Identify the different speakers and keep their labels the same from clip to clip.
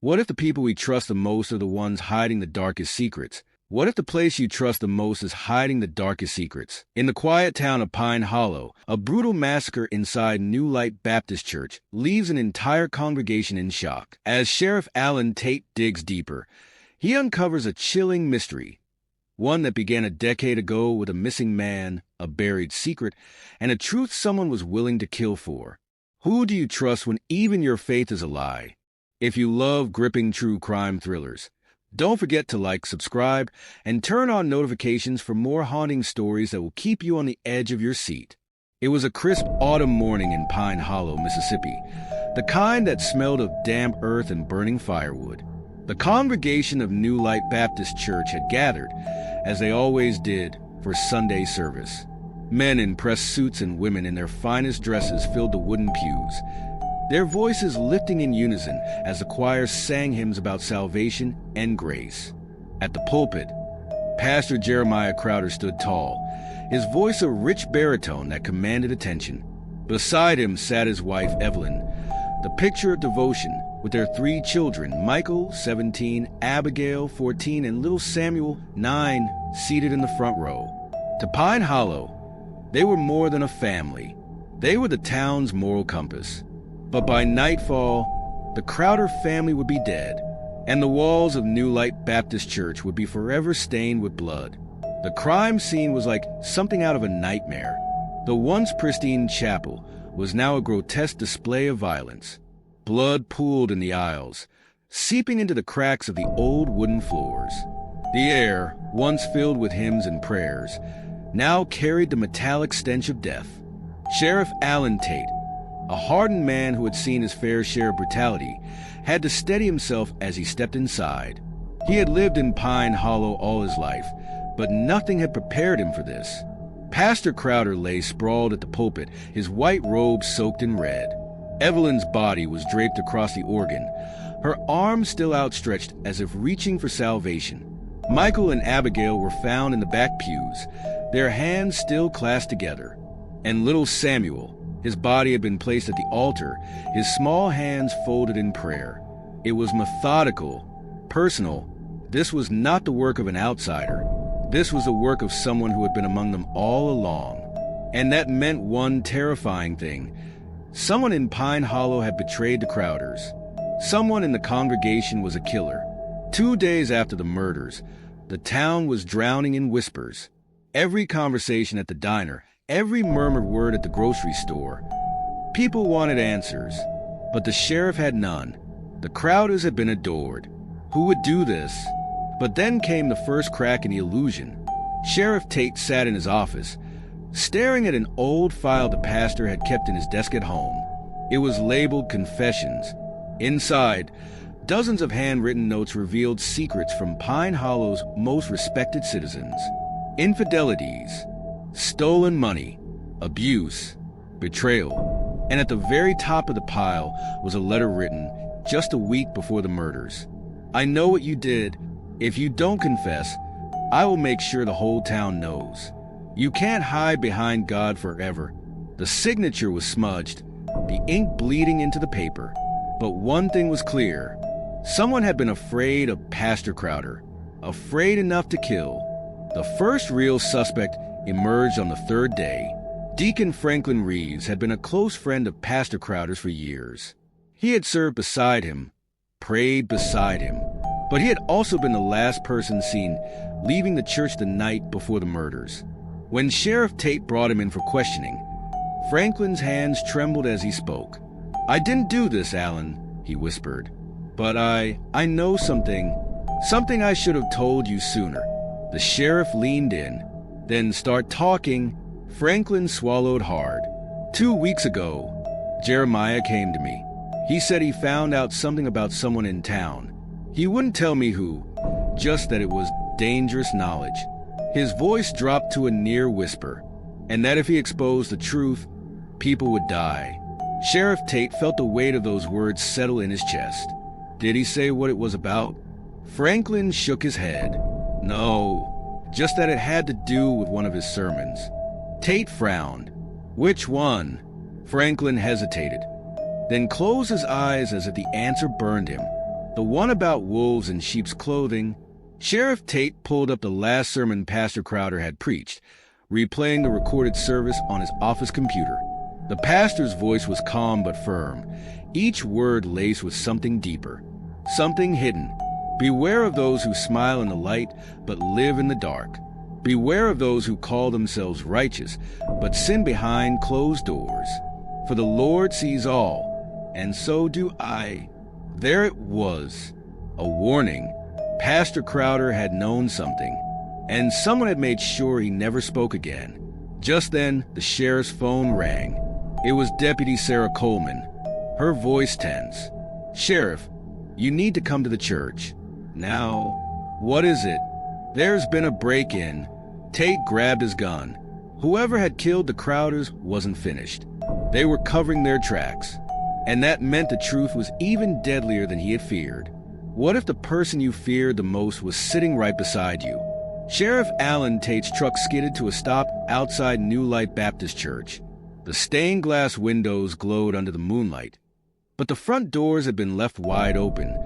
Speaker 1: What if the people we trust the most are the ones hiding the darkest secrets? What if the place you trust the most is hiding the darkest secrets? In the quiet town of Pine Hollow, a brutal massacre inside New Light Baptist Church leaves an entire congregation in shock. As Sheriff Alan Tate digs deeper, he uncovers a chilling mystery, one that began a decade ago with a missing man, a buried secret, and a truth someone was willing to kill for. Who do you trust when even your faith is a lie? If you love gripping true crime thrillers, don't forget to like, subscribe, and turn on notifications for more haunting stories that will keep you on the edge of your seat. It was a crisp autumn morning in Pine Hollow, Mississippi, the kind that smelled of damp earth and burning firewood. The congregation of New Light Baptist Church had gathered, as they always did, for Sunday service. Men in pressed suits and women in their finest dresses filled the wooden pews, their voices lifting in unison as the choir sang hymns about salvation and grace. At the pulpit, Pastor Jeremiah Crowder stood tall, his voice a rich baritone that commanded attention. Beside him sat his wife, Evelyn, the picture of devotion, with their 3 children, Michael, 17, Abigail, 14, and little Samuel, 9, seated in the front row. To Pine Hollow, they were more than a family. They were the town's moral compass. But by nightfall, the Crowder family would be dead, and the walls of New Light Baptist Church would be forever stained with blood. The crime scene was like something out of a nightmare. The once pristine chapel was now a grotesque display of violence. Blood pooled in the aisles, seeping into the cracks of the old wooden floors. The air, once filled with hymns and prayers, now carried the metallic stench of death. Sheriff Alan Tate, a hardened man who had seen his fair share of brutality, had to steady himself as he stepped inside. He had lived in Pine Hollow all his life, but nothing had prepared him for this. Pastor Crowder lay sprawled at the pulpit, his white robe soaked in red. Evelyn's body was draped across the organ, her arms still outstretched as if reaching for salvation. Michael and Abigail were found in the back pews, their hands still clasped together. And little Samuel, his body had been placed at the altar, his small hands folded in prayer. It was methodical, personal. This was not the work of an outsider. This was the work of someone who had been among them all along. And that meant one terrifying thing. Someone in Pine Hollow had betrayed the Crowders. Someone in the congregation was a killer. 2 days after the murders, the town was drowning in whispers. Every conversation at the diner, every murmured word at the grocery store. People wanted answers, but the sheriff had none. The Crowders had been adored. Who would do this? But then came the first crack in the illusion. Sheriff Tate sat in his office, staring at an old file the pastor had kept in his desk at home. It was labeled Confessions. Inside, dozens of handwritten notes revealed secrets from Pine Hollow's most respected citizens. Infidelities, stolen money, abuse, betrayal, and at the very top of the pile was a letter written just a week before the murders. I know what you did. If you don't confess, I will make sure the whole town knows. You can't hide behind God forever. The signature was smudged, the ink bleeding into the paper. But one thing was clear. Someone had been afraid of Pastor Crowder, afraid enough to kill. The first real suspect emerged on the 3rd day. Deacon Franklin Reeves had been a close friend of Pastor Crowder's for years. He had served beside him, prayed beside him, but he had also been the last person seen leaving the church the night before the murders. When Sheriff Tate brought him in for questioning, Franklin's hands trembled as he spoke. "I didn't do this, Alan," he whispered. "But I know something I should have told you sooner." The sheriff leaned in. "Then start talking." Franklin swallowed hard. 2 weeks ago, Jeremiah came to me. He said he found out something about someone in town. He wouldn't tell me who, just that it was dangerous knowledge. His voice dropped to a near whisper, and that if he exposed the truth, people would die. Sheriff Tate felt the weight of those words settle in his chest. Did he say what it was about? Franklin shook his head. No, just that it had to do with one of his sermons. Tate frowned. Which one? Franklin hesitated, then closed his eyes as if the answer burned him. The one about wolves in sheep's clothing. Sheriff Tate pulled up the last sermon Pastor Crowder had preached, replaying the recorded service on his office computer. The pastor's voice was calm but firm, each word laced with something deeper, something hidden. Beware of those who smile in the light but live in the dark. Beware of those who call themselves righteous but sin behind closed doors. For the Lord sees all, and so do I. There it was, a warning. Pastor Crowder had known something, and someone had made sure he never spoke again. Just then, the sheriff's phone rang. It was Deputy Sarah Coleman, her voice tense. "Sheriff, you need to come to the church." "Now, what is it?" "There's been a break-in." Tate grabbed his gun. Whoever had killed the Crowders wasn't finished. They were covering their tracks, and that meant the truth was even deadlier than he had feared. What if the person you feared the most was sitting right beside you? Sheriff Allen Tate's truck skidded to a stop outside New Light Baptist Church. The stained glass windows glowed under the moonlight, but the front doors had been left wide open,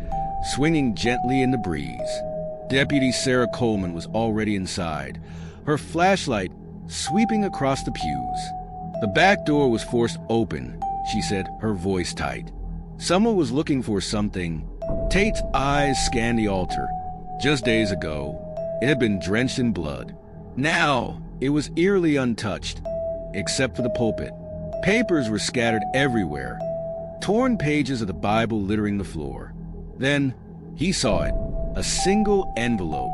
Speaker 1: swinging gently in the breeze. Deputy Sarah Coleman was already inside, her flashlight sweeping across the pews. The back door was forced open, she said, her voice tight. Someone was looking for something. Tate's eyes scanned the altar. Just days ago, it had been drenched in blood. Now, it was eerily untouched, except for the pulpit. Papers were scattered everywhere, torn pages of the Bible littering the floor. Then, he saw it, a single envelope.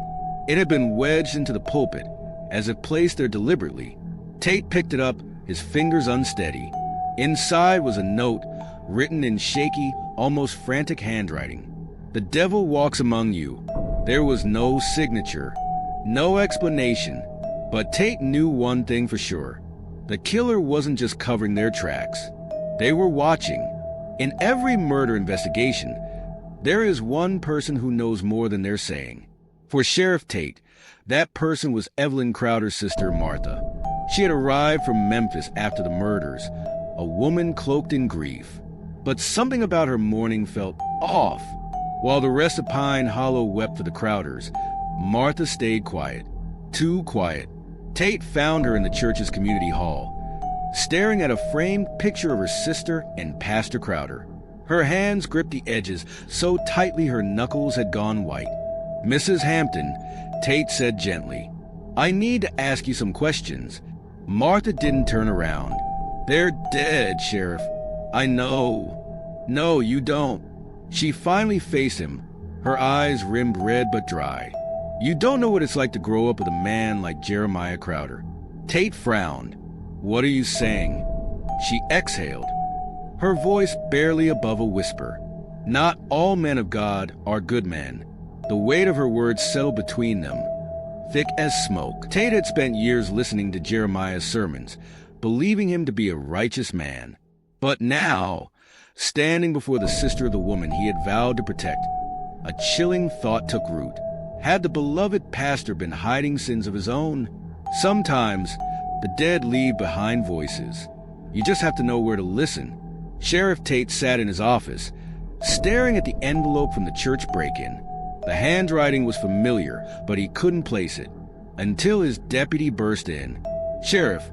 Speaker 1: It had been wedged into the pulpit, as if placed there deliberately. Tate picked it up, his fingers unsteady. Inside was a note, written in shaky, almost frantic handwriting. "The devil walks among you." There was no signature, no explanation, but Tate knew one thing for sure. The killer wasn't just covering their tracks. They were watching. In every murder investigation, there is one person who knows more than they're saying. For Sheriff Tate, that person was Evelyn Crowder's sister, Martha. She had arrived from Memphis after the murders, a woman cloaked in grief. But something about her mourning felt off. While the rest of Pine Hollow wept for the Crowders, Martha stayed quiet. Too quiet. Tate found her in the church's community hall, staring at a framed picture of her sister and Pastor Crowder. Her hands gripped the edges so tightly her knuckles had gone white. "Mrs. Hampton," Tate said gently, "I need to ask you some questions." Martha didn't turn around. "They're dead, Sheriff." "I know." "No, you don't." She finally faced him, her eyes rimmed red but dry. "You don't know what it's like to grow up with a man like Jeremiah Crowder." Tate frowned. "What are you saying?" She exhaled, her voice barely above a whisper. "Not all men of God are good men." The weight of her words settled between them, thick as smoke. Tate had spent years listening to Jeremiah's sermons, believing him to be a righteous man. But now, standing before the sister of the woman he had vowed to protect, a chilling thought took root. Had the beloved pastor been hiding sins of his own? Sometimes, the dead leave behind voices. You just have to know where to listen. Sheriff Tate sat in his office, staring at the envelope from the church break-in. The handwriting was familiar, but he couldn't place it, until his deputy burst in. "Sheriff,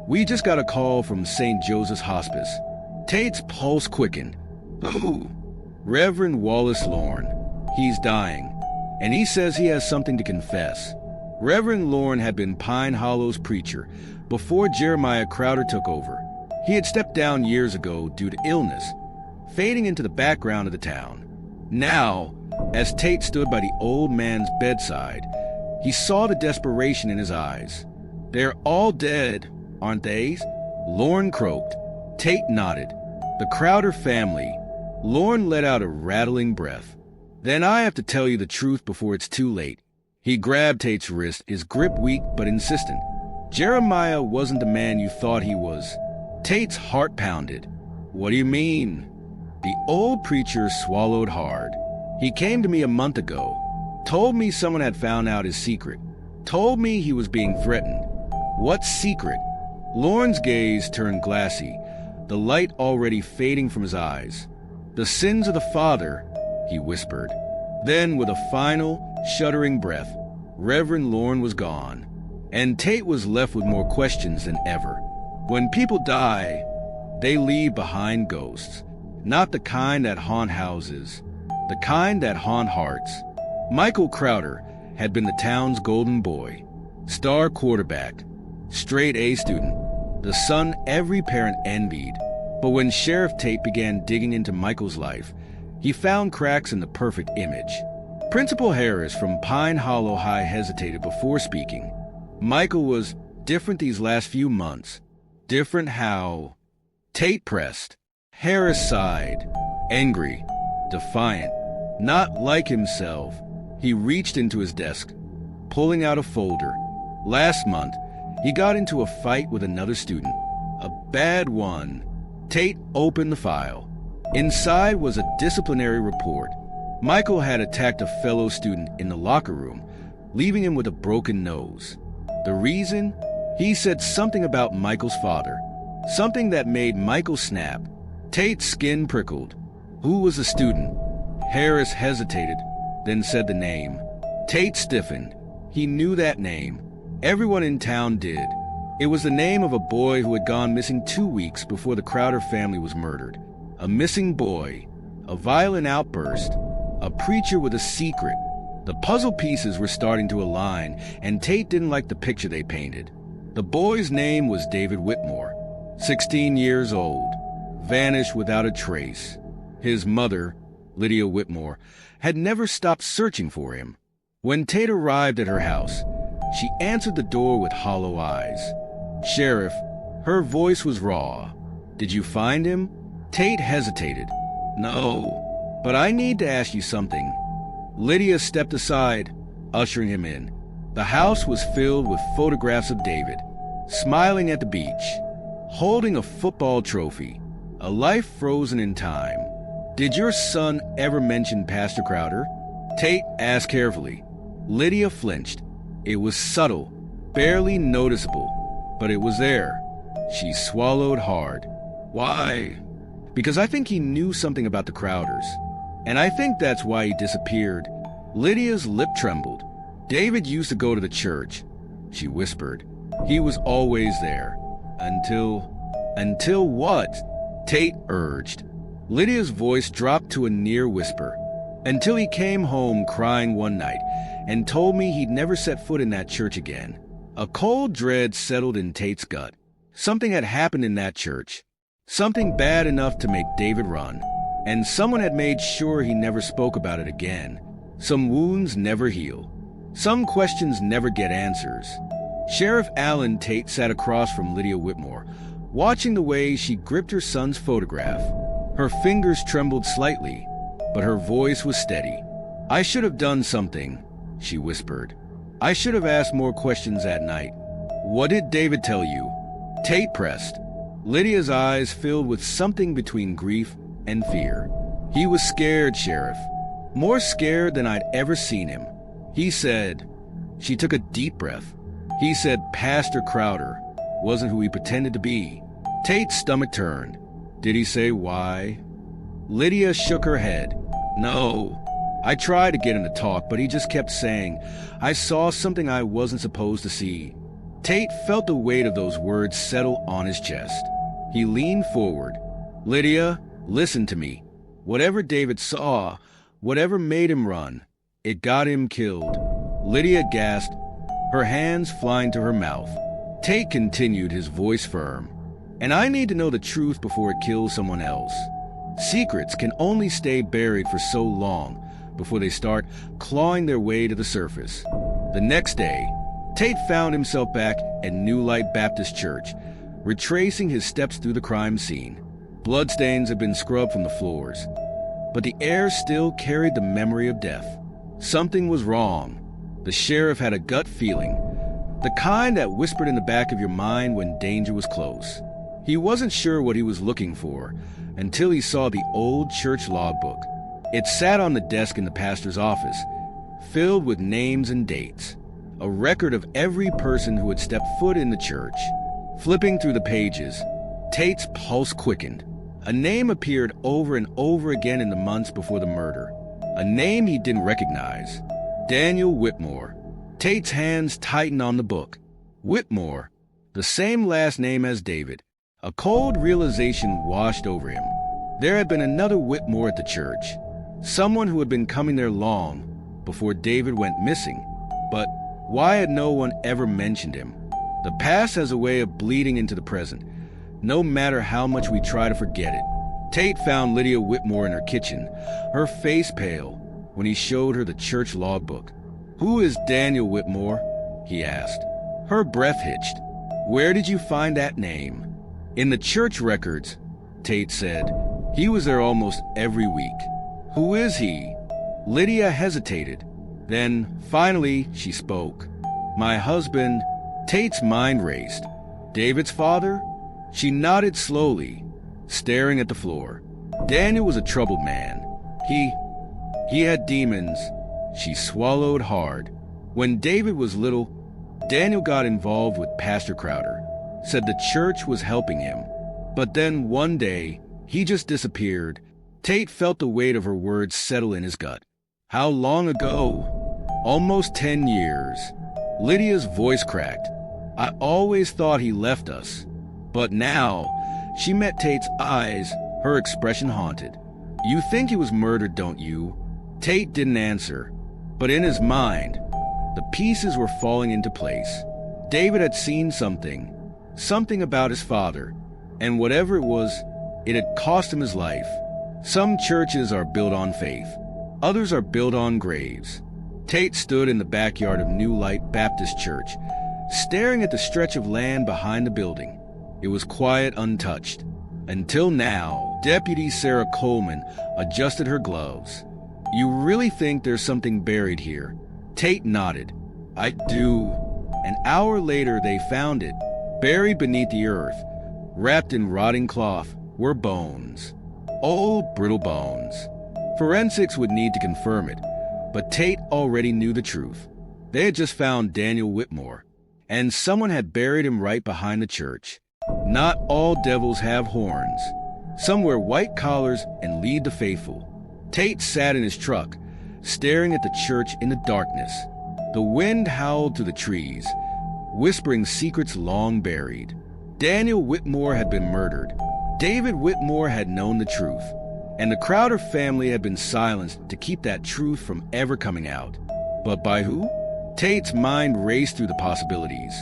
Speaker 1: we just got a call from St. Joseph's Hospice." Tate's pulse quickened. "Who?" "Reverend Wallace Lorne. He's dying, and he says he has something to confess." Reverend Lorne had been Pine Hollow's preacher before Jeremiah Crowder took over. He had stepped down years ago due to illness, fading into the background of the town. Now, as Tate stood by the old man's bedside, he saw the desperation in his eyes. "They're all dead, aren't they?" Lorne croaked. Tate nodded. "The Crowder family." Lorne let out a rattling breath. "Then I have to tell you the truth before it's too late." He grabbed Tate's wrist, his grip weak but insistent. "Jeremiah wasn't the man you thought he was." Tate's heart pounded. "What do you mean?" The old preacher swallowed hard. "He came to me a month ago, told me someone had found out his secret, told me he was being threatened." "What secret?" Lorne's gaze turned glassy, the light already fading from his eyes. "The sins of the father," he whispered. Then, with a final, shuddering breath, Reverend Lorne was gone, and Tate was left with more questions than ever. When people die, they leave behind ghosts, not the kind that haunt houses, the kind that haunt hearts. Michael Crowder had been the town's golden boy, star quarterback, straight A student, the son every parent envied. But when Sheriff Tate began digging into Michael's life, he found cracks in the perfect image. Principal Harris from Pine Hollow High hesitated before speaking. Michael was different these last few months. Different how? Tate pressed. Harris sighed, angry, defiant. Not like himself. He reached into his desk, pulling out a folder. Last month, he got into a fight with another student. A bad one. Tate opened the file. Inside was a disciplinary report. Michael had attacked a fellow student in the locker room, leaving him with a broken nose. The reason? He said something about Michael's father, something that made Michael snap. Tate's skin prickled. Who was the student? Harris hesitated, then said the name. Tate stiffened. He knew that name. Everyone in town did. It was the name of a boy who had gone missing 2 weeks before the Crowder family was murdered. A missing boy, a violent outburst, a preacher with a secret. The puzzle pieces were starting to align, and Tate didn't like the picture they painted. The boy's name was David Whitmore, 16 years old, vanished without a trace. His mother, Lydia Whitmore, had never stopped searching for him. When Tate arrived at her house, she answered the door with hollow eyes. Sheriff, her voice was raw. Did you find him? Tate hesitated. No, but I need to ask you something. Lydia stepped aside, ushering him in. The house was filled with photographs of David, smiling at the beach, holding a football trophy, a life frozen in time. Did your son ever mention Pastor Crowder? Tate asked carefully. Lydia flinched. It was subtle, barely noticeable, but it was there. She swallowed hard. Why? Because I think he knew something about the Crowders, and I think that's why he disappeared. Lydia's lip trembled. David used to go to the church, she whispered. He was always there. Until what? Tate urged. Lydia's voice dropped to a near whisper. Until he came home crying one night and told me he'd never set foot in that church again. A cold dread settled in Tate's gut. Something had happened in that church. Something bad enough to make David run. And someone had made sure he never spoke about it again. Some wounds never heal. Some questions never get answers. Sheriff Alan Tate sat across from Lydia Whitmore, watching the way she gripped her son's photograph. Her fingers trembled slightly, but her voice was steady. I should have done something, she whispered. I should have asked more questions that night. What did David tell you? Tate pressed. Lydia's eyes filled with something between grief and fear. He was scared, Sheriff. More scared than I'd ever seen him. He said, she took a deep breath. He said Pastor Crowder wasn't who he pretended to be. Tate's stomach turned. Did he say why? Lydia shook her head. No. I tried to get him to talk, but he just kept saying, I saw something I wasn't supposed to see. Tate felt the weight of those words settle on his chest. He leaned forward. Lydia, listen to me. Whatever David saw, whatever made him run, it got him killed. Lydia gasped, her hands flying to her mouth. Tate continued, his voice firm. And I need to know the truth before it kills someone else. Secrets can only stay buried for so long before they start clawing their way to the surface. The next day, Tate found himself back at New Light Baptist Church, retracing his steps through the crime scene. Bloodstains had been scrubbed from the floors, but the air still carried the memory of death. Something was wrong. The sheriff had a gut feeling, the kind that whispered in the back of your mind when danger was close. He wasn't sure what he was looking for until he saw the old church logbook. It sat on the desk in the pastor's office, filled with names and dates, a record of every person who had stepped foot in the church. Flipping through the pages, Tate's pulse quickened. A name appeared over and over again in the months before the murder. A name he didn't recognize. Daniel Whitmore. Tate's hands tightened on the book. Whitmore, the same last name as David. A cold realization washed over him. There had been another Whitmore at the church. Someone who had been coming there long before David went missing. But why had no one ever mentioned him? The past has a way of bleeding into the present, no matter how much we try to forget it. Tate found Lydia Whitmore in her kitchen, her face pale, when he showed her the church logbook. "Who is Daniel Whitmore?" he asked. Her breath hitched. "Where did you find that name?" "In the church records," Tate said. "He was there almost every week." "Who is he?" Lydia hesitated. Then, finally, she spoke. "My husband." Tate's mind raced. "David's father?" She nodded slowly, staring at the floor. Daniel was a troubled man. He had demons. She swallowed hard. When David was little, Daniel got involved with Pastor Crowder, said the church was helping him. But then one day, he just disappeared. Tate felt the weight of her words settle in his gut. "How long ago?" "Almost 10 years. Lydia's voice cracked. "I always thought he left us." But now, she met Tate's eyes, her expression haunted. "You think he was murdered, don't you?" Tate didn't answer, but in his mind, the pieces were falling into place. David had seen something about his father, and whatever it was, it had cost him his life. Some churches are built on faith. Others are built on graves. Tate stood in the backyard of New Light Baptist Church, staring at the stretch of land behind the building. It was quiet, untouched. Until now, Deputy Sarah Coleman adjusted her gloves. "You really think there's something buried here?" Tate nodded. "I do." An hour later, they found it. Buried beneath the earth, wrapped in rotting cloth, were bones. Old, brittle bones. Forensics would need to confirm it, but Tate already knew the truth. They had just found Daniel Whitmore, and someone had buried him right behind the church. Not all devils have horns. Some wear white collars and lead the faithful. Tate sat in his truck, staring at the church in the darkness. The wind howled through the trees, whispering secrets long buried. Daniel Whitmore had been murdered. David Whitmore had known the truth, and the Crowder family had been silenced to keep that truth from ever coming out. But by who? Tate's mind raced through the possibilities.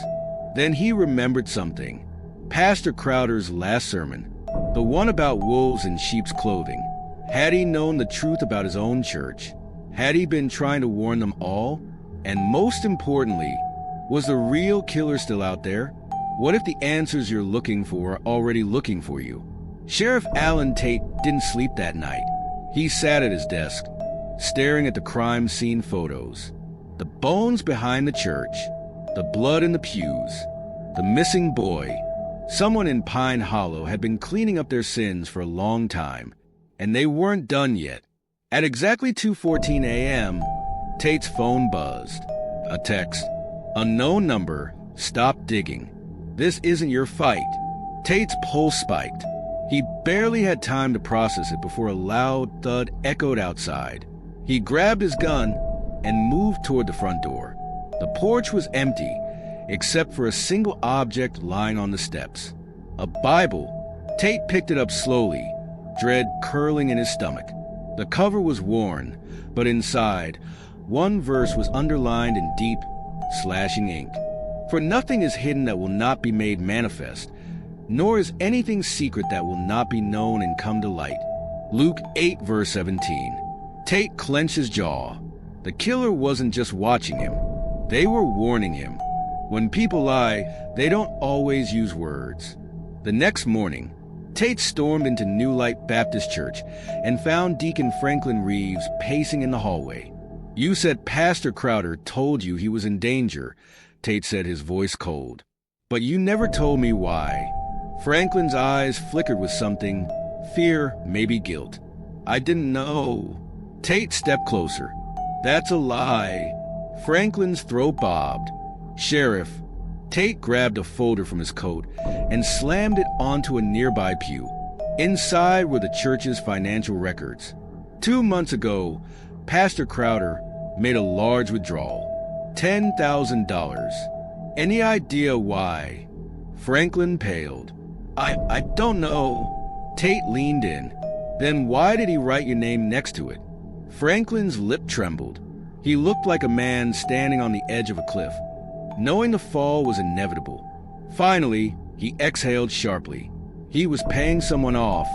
Speaker 1: Then he remembered something. Pastor Crowder's last sermon, the one about wolves in sheep's clothing. Had he known the truth about his own church? Had he been trying to warn them all? And most importantly, was the real killer still out there? What if the answers you're looking for are already looking for you? Sheriff Alan Tate didn't sleep that night. He sat at his desk, staring at the crime scene photos. The bones behind the church, the blood in the pews, the missing boy. Someone in Pine Hollow had been cleaning up their sins for a long time, and they weren't done yet. At exactly 2:14 a.m., Tate's phone buzzed. A text. "Unknown number. Stop digging. This isn't your fight." Tate's pulse spiked. He barely had time to process it before a loud thud echoed outside. He grabbed his gun and moved toward the front door. The porch was empty, except for a single object lying on the steps. A Bible. Tate picked it up slowly, dread curling in his stomach. The cover was worn, but inside, one verse was underlined in deep, slashing ink. "For nothing is hidden that will not be made manifest, nor is anything secret that will not be known and come to light." Luke 8, verse 17. Tate clenched his jaw. The killer wasn't just watching him. They were warning him. When people lie, they don't always use words. The next morning, Tate stormed into New Light Baptist Church and found Deacon Franklin Reeves pacing in the hallway. "You said Pastor Crowder told you he was in danger," Tate said, his voice cold. "But you never told me why." Franklin's eyes flickered with something, fear, maybe guilt. "I didn't know." Tate stepped closer. "That's a lie." Franklin's throat bobbed. "Sheriff." Tate grabbed a folder from his coat and slammed it onto a nearby pew. Inside were the church's financial records. 2 months ago, Pastor Crowder made a large withdrawal. $10,000. Any idea why? Franklin paled. I don't know. Tate leaned in. Then why did he write your name next to it? Franklin's lip trembled. He looked like a man standing on the edge of a cliff, knowing the fall was inevitable. Finally, he exhaled sharply. He was paying someone off.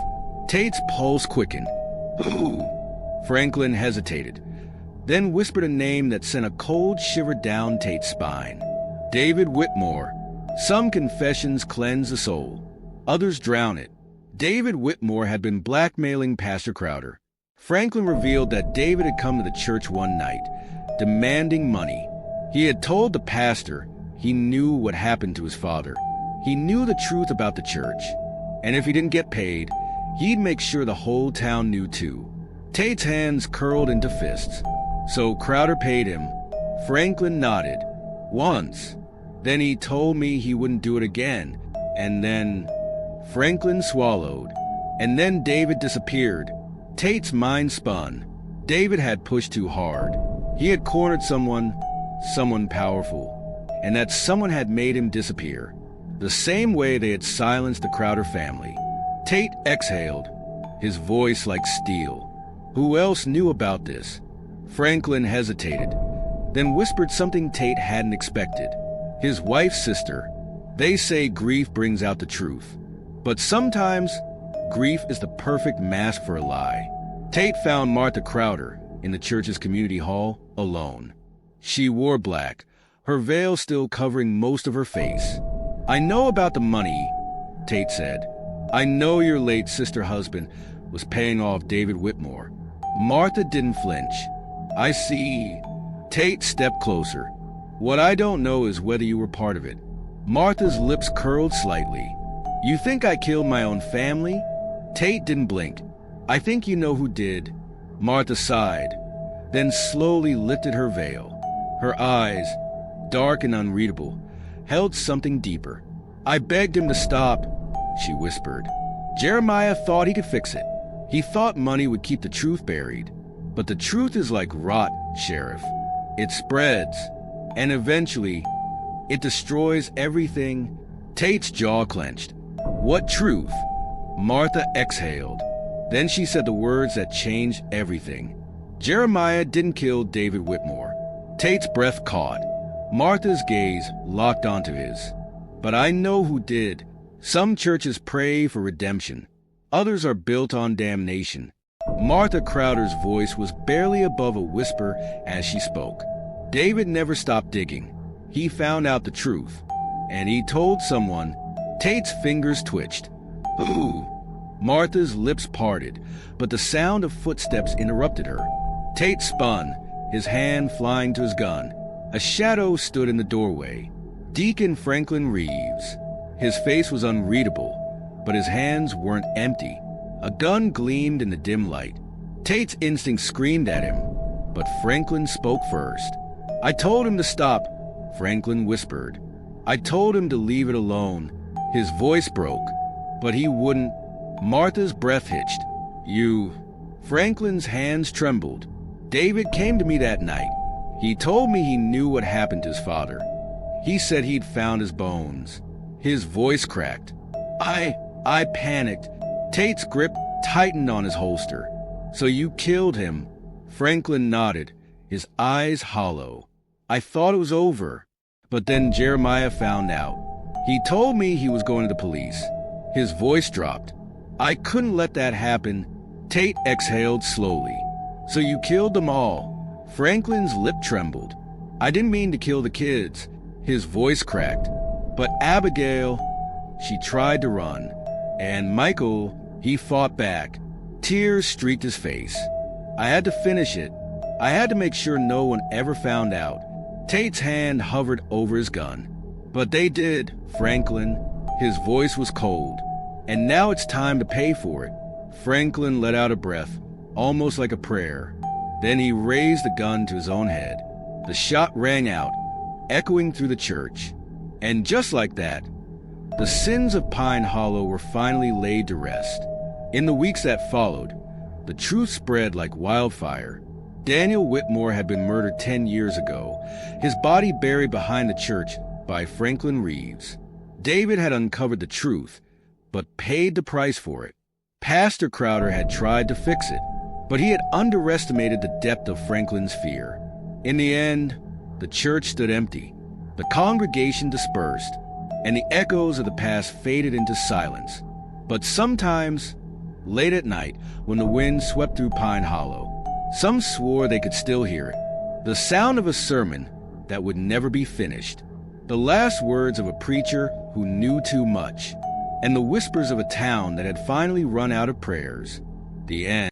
Speaker 1: Tate's pulse quickened. Who? Franklin hesitated, then whispered a name that sent a cold shiver down Tate's spine. David Whitmore. Some confessions cleanse the soul, others drown it. David Whitmore had been blackmailing Pastor Crowder. Franklin revealed that David had come to the church one night, demanding money. He had told the pastor he knew what happened to his father. He knew the truth about the church, and if he didn't get paid, he'd make sure the whole town knew too. Tate's hands curled into fists. So Crowder paid him. Franklin nodded. Once. Then he told me he wouldn't do it again. And then... Franklin swallowed. And then David disappeared. Tate's mind spun. David had pushed too hard. He had cornered someone powerful. And that someone had made him disappear. The same way they had silenced the Crowder family. Tate exhaled, his voice like steel. Who else knew about this? Franklin hesitated, then whispered something Tate hadn't expected. His wife's sister. They say grief brings out the truth. But sometimes, grief is the perfect mask for a lie. Tate found Martha Crowder in the church's community hall, alone. She wore black, her veil still covering most of her face. I know about the money, Tate said. I know your late sister husband was paying off David Whitmore. Martha didn't flinch. I see. Tate stepped closer. What I don't know is whether you were part of it. Martha's lips curled slightly. You think I killed my own family? Tate didn't blink. I think you know who did. Martha sighed, then slowly lifted her veil. Her eyes, dark and unreadable, held something deeper. I begged him to stop, she whispered. Jeremiah thought he could fix it. He thought money would keep the truth buried. But the truth is like rot, Sheriff. It spreads, and eventually, it destroys everything. Tate's jaw clenched. What truth? Martha exhaled. Then she said the words that changed everything. Jeremiah didn't kill David Whitmore. Tate's breath caught. Martha's gaze locked onto his. But I know who did. Some churches pray for redemption. Others are built on damnation. Martha Crowder's voice was barely above a whisper as she spoke. David never stopped digging. He found out the truth. And he told someone. Tate's fingers twitched. Who? Martha's lips parted, but the sound of footsteps interrupted her. Tate spun, his hand flying to his gun. A shadow stood in the doorway. Deacon Franklin Reeves. His face was unreadable, but his hands weren't empty. A gun gleamed in the dim light. Tate's instinct screamed at him, but Franklin spoke first. I told him to stop, Franklin whispered. I told him to leave it alone. His voice broke, but he wouldn't. Martha's breath hitched. You... Franklin's hands trembled. David came to me that night. He told me he knew what happened to his father. He said he'd found his bones. His voice cracked. I panicked. Tate's grip tightened on his holster. So you killed him. Franklin nodded, his eyes hollow. I thought it was over. But then Jeremiah found out. He told me he was going to the police. His voice dropped. I couldn't let that happen. Tate exhaled slowly. So you killed them all. Franklin's lip trembled. I didn't mean to kill the kids. His voice cracked. But Abigail, she tried to run. And Michael, he fought back. Tears streaked his face. I had to finish it. I had to make sure no one ever found out. Tate's hand hovered over his gun. But they did, Franklin. His voice was cold. And now it's time to pay for it. Franklin let out a breath, almost like a prayer. Then he raised the gun to his own head. The shot rang out, echoing through the church. And just like that, the sins of Pine Hollow were finally laid to rest. In the weeks that followed, the truth spread like wildfire. Daniel Whitmore had been murdered 10 years ago, his body buried behind the church by Franklin Reeves. David had uncovered the truth, but paid the price for it. Pastor Crowder had tried to fix it, but he had underestimated the depth of Franklin's fear. In the end, the church stood empty, the congregation dispersed, and the echoes of the past faded into silence. But sometimes, late at night, when the wind swept through Pine Hollow, some swore they could still hear it, the sound of a sermon that would never be finished, the last words of a preacher who knew too much, and the whispers of a town that had finally run out of prayers. The end.